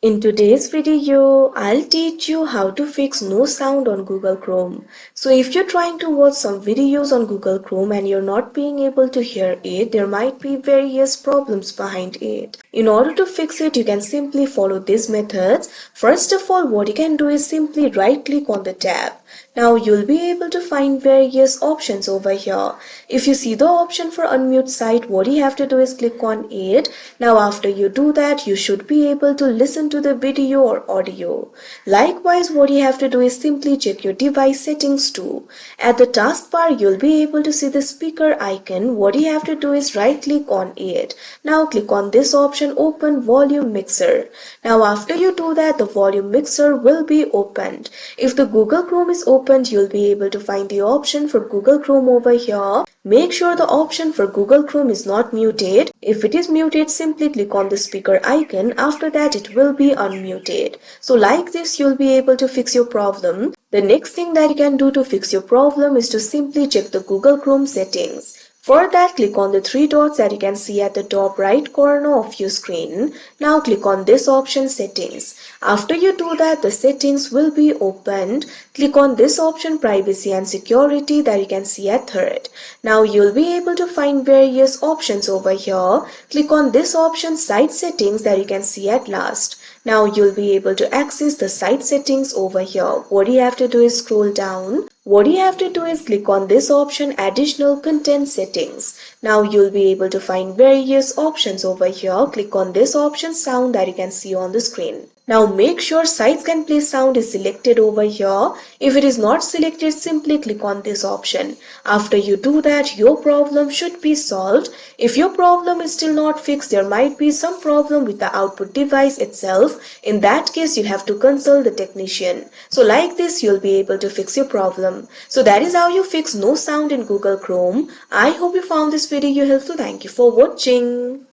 In today's video, I'll teach you how to fix no sound on Google Chrome. So if you're trying to watch some videos on Google Chrome and you're not being able to hear it, there might be various problems behind it. In order to fix it, you can simply follow these methods. First of all, what you can do is simply right click on the tab. Now you'll be able to find various options over here. If you see the option for unmute site, what you have to do is click on it. Now after you do that, you should be able to listen to the video or audio. Likewise, what you have to do is simply check your device settings too. At the taskbar, you'll be able to see the speaker icon. What you have to do is right click on it. Now click on this option, open volume mixer. Now after you do that, the volume mixer will be opened. If the Google Chrome is opened, you'll be able to find the option for Google Chrome over here. Make sure the option for Google Chrome is not muted. If it is muted, simply click on the speaker icon. After that, it will be unmuted. So like this, you'll be able to fix your problem. The next thing that you can do to fix your problem is to simply check the Google Chrome settings. For that, click on the three dots that you can see at the top right corner of your screen. Now click on this option, settings. After you do that, the settings will be opened. Click on this option, privacy and security, that you can see at third. Now you'll be able to find various options over here. Click on this option, site settings, that you can see at last. Now you'll be able to access the site settings over here. What you have to do is scroll down. What you have to do is click on this option, additional content settings. Now you'll be able to find various options over here. Click on this option, sound, that you can see on the screen. Now make sure sites can play sound is selected over here. If it is not selected, simply click on this option. After you do that, your problem should be solved. If your problem is still not fixed, there might be some problem with the output device itself. In that case, you'll have to consult the technician. So like this, you'll be able to fix your problem. So that is how you fix no sound in Google Chrome. I hope you found this video helpful. Thank you for watching.